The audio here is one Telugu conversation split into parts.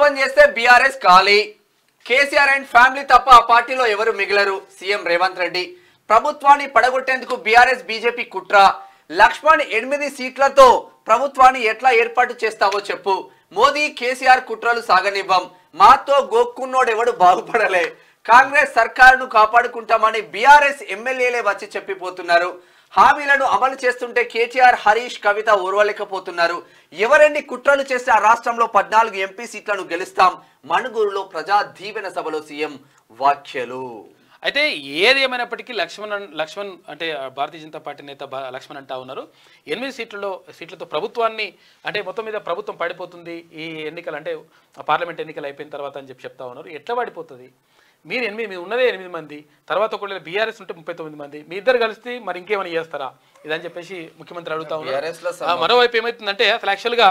ఓపెన్ చేస్తే బీఆర్ఎస్ ఖాళీ. కేసీఆర్ అండ్ ఫ్యామిలీ తప్ప ఆ పార్టీలో ఎవరు మిగిలరు. సీఎం రేవంత్ రెడ్డి ప్రభుత్వాన్ని పడగొట్టేందుకు బీఆర్ఎస్ బీజేపీ కుట్ర. లక్ష్మణ్ 8 సీట్లతో ప్రభుత్వాన్ని ఎట్లా ఏర్పాటు చేస్తావో చెప్పు. మోదీ కేసీఆర్ కుట్రలు సాగనివ్వం. మాతో గోక్కున్నోడెవడు బాగుపడలే. కాంగ్రెస్ సర్కారును కాపాడుకుంటామని బీఆర్ఎస్ ఎమ్మెల్యేలే వచ్చి చెప్పిపోతున్నారు. హామీలను అమలు చేస్తుంటే కేటీఆర్, హరీష్, కవిత ఓర్వలేకపోతున్నారు. ఎవరెన్ని కుట్రలు చేస్తే ఆ రాష్ట్రంలో 14 ఎంపీ సీట్లను గెలుస్తాం. మణుగూరులో ప్రజా దీవెన సభలో సీఎం వ్యాఖ్యలు. అయితే ఏది ఏమైనప్పటికీ లక్ష్మణ్ అంటే భారతీయ జనతా పార్టీ నేత లక్ష్మణ్ అంటా ఉన్నారు 8 సీట్లతో ప్రభుత్వాన్ని అంటే మొత్తం మీద ప్రభుత్వం పడిపోతుంది ఈ ఎన్నికలు అంటే పార్లమెంట్ ఎన్నికలు అయిపోయిన తర్వాత అని చెప్తా ఉన్నారు. ఎట్లా పడిపోతుంది? మీరు ఉన్నదే 8 మంది, తర్వాత ఒకవేళ బీఆర్ఎస్ ఉంటే 39 మంది, మీ ఇద్దరు కలిసి మరి ఇంకేమైనా చేస్తారా ఇదని చెప్పేసి ముఖ్యమంత్రి అడుగుతా ఉన్నారు. మరోవైపు ఏమవుతుందంటే అసలు యాక్చువల్గా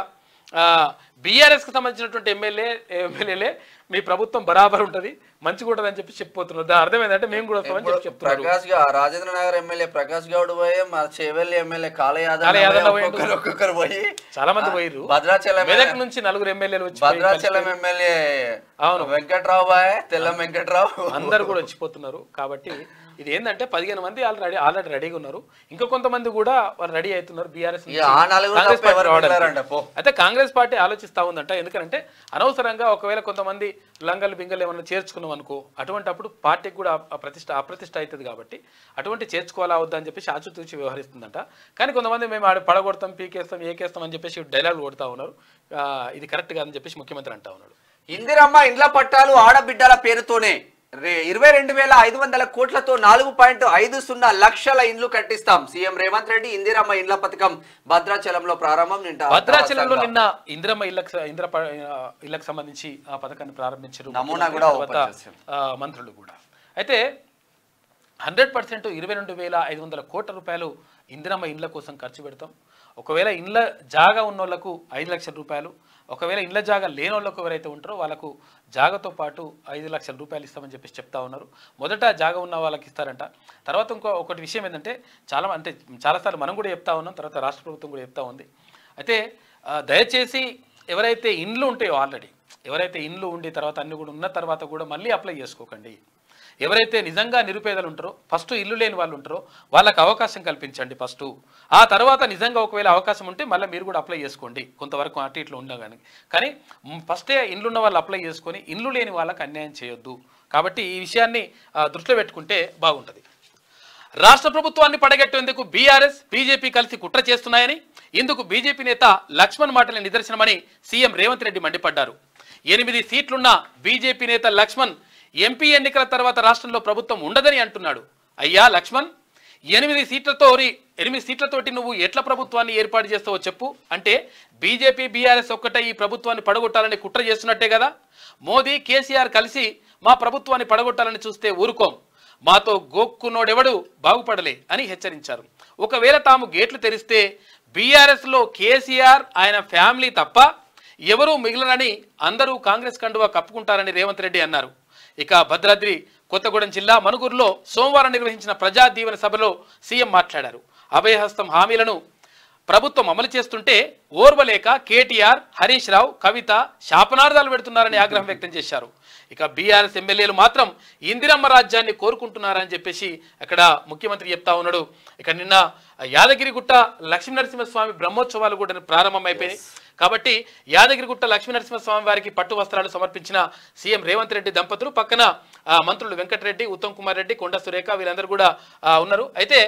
బీఆర్ఎస్కి సంబంధించినటువంటి ఎమ్మెల్యేలే మీ ప్రభుత్వం బరాబర్ ఉంటుంది, మంచిగా ఉంటుంది అని చెప్పి చెప్పిపోతున్నారు. దాని అర్థం ఏంటంటే మేము కూడా వస్తామని చెప్పి చెప్తున్నారు. ప్రకాష్ రాజేంద్ర నగర్ ఎమ్మెల్యే ప్రకాష్ గౌడ్ పోయి, మా చేవెల్లి ఎమ్మెల్యే ఒక్కొక్కరు పోయి చాలా మంది పోయిరు. భద్రాచలం మెదక్ నుంచి 4 ఎమ్మెల్యేలు వచ్చి, భద్రాచలం ఎమ్మెల్యే అవును వెంకట్రావు బాయ్, తెల్ల వెంకట్రావు అందరు కూడా వచ్చిపోతున్నారు. కాబట్టి ఇది ఏంటంటే 15 మంది ఆల్రెడీ రెడీగా ఉన్నారు. ఇంకా కొంతమంది కూడా వాళ్ళు రెడీ అవుతున్నారు బీఆర్ఎస్. అయితే కాంగ్రెస్ పార్టీ ఆలోచిస్తా ఉందంట. ఎందుకంటే అనవసరంగా ఒకవేళ కొంతమంది లంగలు బింగలు ఏమన్నా చేర్చుకున్నాం అనుకో, అటువంటిప్పుడు పార్టీకి కూడా అప్రతిష్ట అవుతుంది. కాబట్టి అటువంటి చేర్చుకోవాలా వద్దా అని చెప్పేసి ఆచితూచి వ్యవహరిస్తుందంట. కానీ కొంతమంది మేము ఆడ పడగొడతాం, పీకేస్తాం, ఏకేస్తాం అని చెప్పేసి డైలాగులు కొడతా ఉన్నారు. ఇది కరెక్ట్ కాదని చెప్పేసి ముఖ్యమంత్రి అంటా ఉన్నాడు. ఇందిరమ్మ ఇండ్ల పట్టాలు ఆడబిడ్డల పేరుతోనే 22,500 కోట్లతో 4.50 లక్షల ఇండ్లు కట్టిస్తాం. సీఎం రేవంత్ రెడ్డి ఇందిరమ్మ ఇండ్ల పథకం భద్రాచలంలో ప్రారంభం. భద్రాచలంలో నిన్న ఇందిరమ్మ ఇళ్లకు సంబంధించి ఆ పథకాన్ని ప్రారంభించారు నమూనా కూడా మంత్రులు కూడా. అయితే 100% 22,500 కోట్ల రూపాయలు ఇందిరమ్మ ఇండ్ల కోసం ఖర్చు పెడతాం. ఒకవేళ ఇండ్ల జాగా ఉన్న వాళ్ళకు 5 లక్షల రూపాయలు, ఒకవేళ ఇండ్ల జాగా లేని వాళ్ళకు ఎవరైతే ఉంటారో వాళ్ళకు జాగాతో పాటు 5 లక్షల రూపాయలు ఇస్తామని చెప్పేసి చెప్తా ఉన్నారు. మొదట జాగా ఉన్న వాళ్ళకి ఇస్తారంట. తర్వాత ఒకటి విషయం ఏంటంటే చాలాసార్లు మనం కూడా చెప్తా ఉన్నాం, తర్వాత రాష్ట్ర ప్రభుత్వం కూడా చెప్తా ఉంది. అయితే దయచేసి ఎవరైతే ఇండ్లు ఉంటాయో ఆల్రెడీ ఎవరైతే ఇండ్లు ఉండి తర్వాత అన్ని కూడా ఉన్న తర్వాత కూడా మళ్ళీ అప్లై చేసుకోకండి. ఎవరైతే నిజంగా నిరుపేదలు ఉంటారో, ఫస్ట్ ఇల్లు లేని వాళ్ళు ఉంటారో వాళ్ళకి అవకాశం కల్పించండి ఫస్ట్. ఆ తర్వాత నిజంగా ఒకవేళ అవకాశం ఉంటే మళ్ళీ మీరు కూడా అప్లై చేసుకోండి, కొంతవరకు అటు ఇట్లు ఉన్నా కానీ ఫస్టే ఇండ్లు ఉన్న వాళ్ళు అప్లై చేసుకొని ఇండ్లు లేని వాళ్ళకి అన్యాయం చేయొద్దు. కాబట్టి ఈ విషయాన్ని దృష్టిలో పెట్టుకుంటే బాగుంటుంది. రాష్ట్ర ప్రభుత్వాన్ని పడగెట్టేందుకు బీఆర్ఎస్ బీజేపీ కలిసి కుట్ర చేస్తున్నాయని, ఇందుకు బీజేపీ నేత లక్ష్మణ్ మాటల నిదర్శనమని సీఎం రేవంత్ రెడ్డి మండిపడ్డారు. 8 సీట్లున్న బీజేపీ నేత లక్ష్మణ్ ఎంపీ ఎన్నికల తర్వాత రాష్ట్రంలో ప్రభుత్వం ఉండదని అంటున్నాడు. అయ్యా లక్ష్మణ్, 8 సీట్లతోటి నువ్వు ఎట్లా ప్రభుత్వాన్ని ఏర్పాటు చేస్తావో చెప్పు. అంటే బీజేపీ బీఆర్ఎస్ ఒక్కటే ఈ ప్రభుత్వాన్ని పడగొట్టాలని కుట్ర చేస్తున్నట్టే కదా. మోదీ కేసీఆర్ కలిసి మా ప్రభుత్వాన్ని పడగొట్టాలని చూస్తే ఊరుకోం. మాతో గోక్కున్నోడెవడు బాగుపడలే అని హెచ్చరించారు. ఒకవేళ తాము గేట్లు తెరిస్తే బీఆర్ఎస్లో కేసీఆర్ ఆయన ఫ్యామిలీ తప్ప ఎవరూ మిగిలనని, అందరూ కాంగ్రెస్ కండువా కప్పుకుంటారని రేవంత్ రెడ్డి అన్నారు. ఇక భద్రాద్రి కొత్తగూడెం జిల్లా మణుగూరులో సోమవారం నిర్వహించిన ప్రజా దీవెన సభలో సీఎం మాట్లాడారు. అభయహస్తం హామీలను ప్రభుత్వం అమలు చేస్తుంటే ఓర్వలేక కేటీఆర్, హరీష్ రావు, కవిత శాపనార్థాలు పెడుతున్నారని ఆగ్రహం వ్యక్తం చేశారు. ఇక బీఆర్ఎస్ ఎమ్మెల్యేలు మాత్రం ఇందిరమ్మ రాజ్యాన్ని కోరుకుంటున్నారని చెప్పేసి అక్కడ ముఖ్యమంత్రి చెప్తా ఉన్నాడు. ఇక నిన్న యాదగిరిగుట్ట లక్ష్మీనరసింహస్వామి బ్రహ్మోత్సవాలు కూడా ప్రారంభమైపోయినాయి. కాబట్టి యాదగిరిగుట్ట లక్ష్మీనరసింహస్వామి వారికి పట్టు వస్త్రాలు సమర్పించిన సీఎం రేవంత్ రెడ్డి దంపతులు, పక్కన మంత్రులు వెంకటరెడ్డి, ఉత్తమ్ కుమార్ రెడ్డి, కొండ సురేఖ వీళ్ళందరూ కూడా ఉన్నారు. అయితే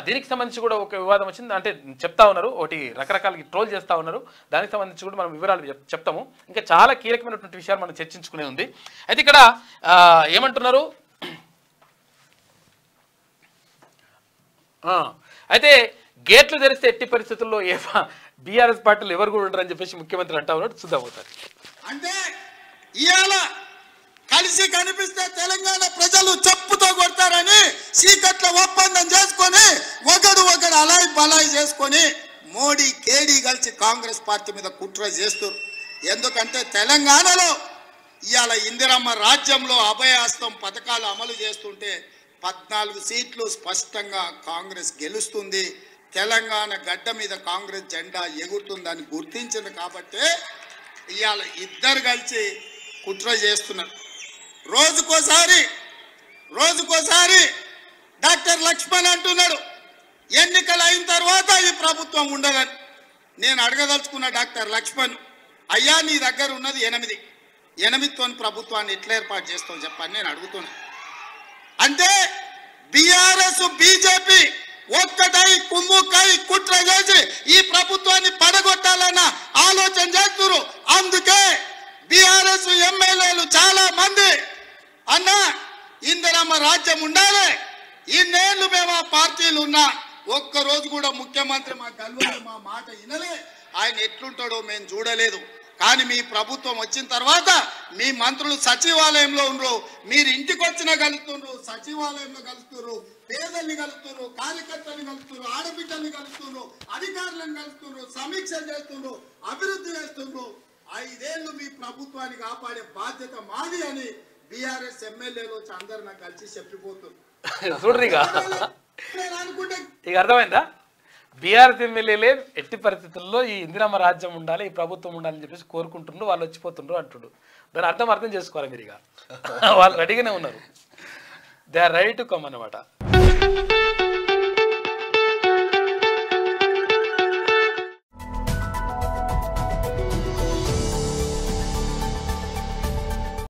దీనికి సంబంధించి కూడా ఒక వివాదం వచ్చింది. అంటే చెప్తా ఉన్నారు, ఒకటి రకరకాల ట్రోల్ చేస్తూ ఉన్నారు. దానికి సంబంధించి కూడా మనం వివరాలు చెప్తాము. ఇంకా చాలా కీలకమైనటువంటి విషయాలు మనం చర్చించుకునే ఉంది. అయితే ఇక్కడ ఏమంటున్నారు, అయితే గేట్లు తెరిస్తే ఎట్టి పరిస్థితుల్లో బీఆర్ఎస్ పార్టీలు ఎవరు కూడా ఉంటారని చెప్పేసి ముఖ్యమంత్రి అంటా ఉన్నాడు. చూద్దాం ఒకసారి. అంటే ఇవాళ కలిసి కనిపిస్తే తెలంగాణ ప్రజలు చెప్పుతో కొడతారని చీకట్ల ఒప్పందం చేసుకొని ఒకడు అలాయి బలాయి చేసుకొని మోడీ కేడీ కలిసి కాంగ్రెస్ పార్టీ మీద కుట్ర చేస్తారు. ఎందుకంటే తెలంగాణలో ఇవాళ ఇందిరమ్మ రాజ్యంలో అభయహస్తం పథకాలు అమలు చేస్తుంటే 14 సీట్లు స్పష్టంగా కాంగ్రెస్ గెలుస్తుంది. తెలంగాణ గడ్డ మీద కాంగ్రెస్ జెండా ఎగురుతుందని గుర్తించింది. కాబట్టి ఇవాళ ఇద్దరు కలిసి కుట్ర చేస్తున్నారు. రోజుకోసారి డాక్టర్ లక్ష్మణ్ అంటున్నాడు ఎన్నికలు అయిన తర్వాత ఈ ప్రభుత్వం ఉండదని. నేను అడగదలుచుకున్న డాక్టర్ లక్ష్మణ్, అయ్యా నీ దగ్గర ఉన్నది 8 ప్రభుత్వాన్ని ఎట్లా ఏర్పాటు చేస్తావు చెప్పని నేను అడుగుతున్నా. అంటే బీఆర్ఎస్ బీజేపీ ఒక్కటై కుమ్ముకై కుట్ర చేసి ఈ ప్రభుత్వాన్ని పడగొట్టాలన్న ఆలోచన చేస్తున్నారు. అందుకే బీఆర్ఎస్ ఎమ్మెల్యేలు చాలా మంది అన్న ఇందిరమ్మ రాజ్యం ఉండాలి, ఇన్నేళ్ళు మేము ఆ పార్టీలు ఉన్నా ఒక్కరోజు కూడా ముఖ్యమంత్రి మా గల్వలు మా మాట వినలే, ఆయన ఎట్లుంటాడో మేము చూడలేదు. కానీ మీ ప్రభుత్వం వచ్చిన తర్వాత మీ మంత్రులు సచివాలయంలో ఉండరు, మీరు ఇంటికి వచ్చిన కలుస్తున్నారు, సచివాలయంలో కలుస్తున్నారు, పేదల్ని కలుస్తున్నారు, కార్యకర్తల్ని కలుస్తున్నారు, ఆడబిడ్డల్ని కలుస్తున్నారు, అధికారులను కలుస్తున్నారు, సమీక్ష చేస్తున్నారు, అభివృద్ధి చేస్తున్నారు. 5 ఏళ్ళు మీ ప్రభుత్వాన్ని కాపాడే బాధ్యత మాది అని బీఆర్ఎస్ ఎమ్మెల్యేలు వచ్చి అందరు నాకు కలిసి చెప్పిపోతున్నారు. చూడరు ఇక అర్థమైందా? బీఆర్ఎస్ ఎమ్మెల్యేలే ఎట్టి పరిస్థితుల్లో ఈ ఇందిరమ్మ రాజ్యం ఉండాలి, ఈ ప్రభుత్వం ఉండాలని చెప్పేసి కోరుకుంటుండ్రు, వాళ్ళు వచ్చిపోతుండ్రు అంటుండ్రు. దాని అర్థం చేసుకోవాలి మీరు. ఇక వాళ్ళు రెడీగానే ఉన్నారు, they are ready to come అన్నమాట.